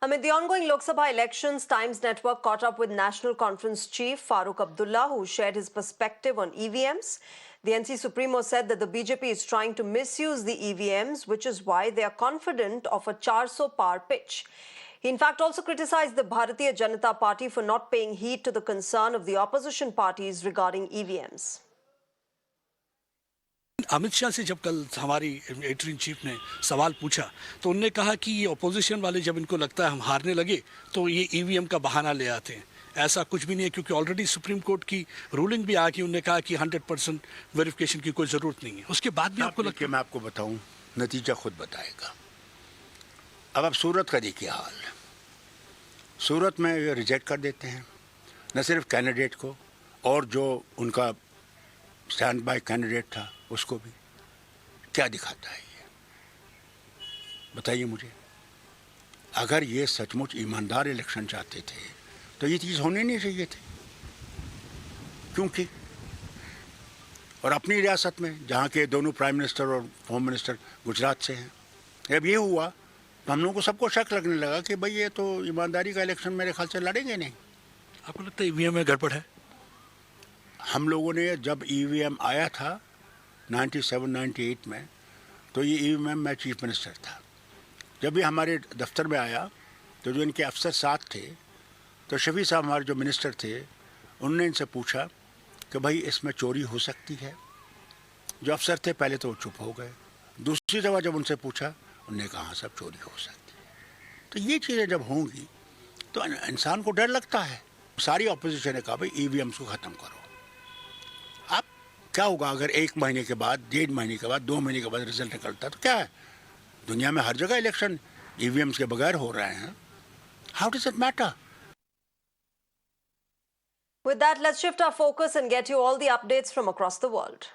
Amid the ongoing Lok Sabha elections, Times Network caught up with National Conference Chief Farooq Abdullah, who shared his perspective on EVMs. The NC Supremo said that the BJP is trying to misuse the EVMs, which is why they are confident of a 400 par pitch. He in fact also criticized the Bharatiya Janata Party for not paying heed to the concern of the opposition parties regarding EVMs. Amit Shah से जब कल हमारी editor in chief ने सवाल पूछा तो उन्होंने कहा कि ये अपोजिशन वाले जब इनको लगता है हम हारने लगे तो ये ईवीएम का बहाना ले आते हैं। ऐसा कुछ भी नहीं है क्योंकि ऑलरेडी सुप्रीम कोर्ट की रूलिंग भी आ गई। उन्होंने कहा कि 100% वेरिफिकेशन की कोई ज़रूरत नहीं है। उसके बाद भी आपको लगता है? मैं आपको बताऊं, नतीजा खुद बताएगा। अब आप सूरत का देखिए हाल। सूरत में रिजेक्ट कर देते हैं न सिर्फ कैंडिडेट को और जो उनका स्टैंड बाय कैंडिडेट था उसको भी। क्या दिखाता है ये, बताइए मुझे। अगर ये सचमुच ईमानदार इलेक्शन चाहते थे तो ये चीज़ होनी नहीं चाहिए थी। क्योंकि और अपनी रियासत में जहाँ के दोनों प्राइम मिनिस्टर और होम मिनिस्टर गुजरात से हैं, जब ये हुआ तो हम लोगों को सबको शक लगने लगा कि भाई ये तो ईमानदारी का इलेक्शन मेरे ख्याल से लड़ेंगे नहीं। आपको लगता है ईवीएम में गड़बड़ है? हम लोगों ने जब ईवीएम आया था 97-98 में, तो ये ईवीएम मैं चीफ मिनिस्टर था। जब ये हमारे दफ्तर में आया तो जो इनके अफसर साथ थे, तो शफी साहब हमारे जो मिनिस्टर थे, उन्होंने इनसे पूछा कि भाई इसमें चोरी हो सकती है। जो अफसर थे पहले तो वो चुप हो गए। दूसरी दफ़ा जब उनसे पूछा, उन्होंने कहा सब चोरी हो सकती है। तो ये चीज़ें जब होंगी तो इंसान को डर लगता है। सारी ऑपोजिशन ने कहा भाई ईवीएम्स को ख़त्म करो। अब क्या होगा अगर 1 महीने के बाद, 1.5 महीने के बाद, 2 महीने के बाद रिजल्ट निकलता है तो क्या है? दुनिया में हर जगह इलेक्शन ईवीएम्स के बगैर हो रहे हैं। How does it matter? With that, let's shift our focus and get you all the updates from across the world.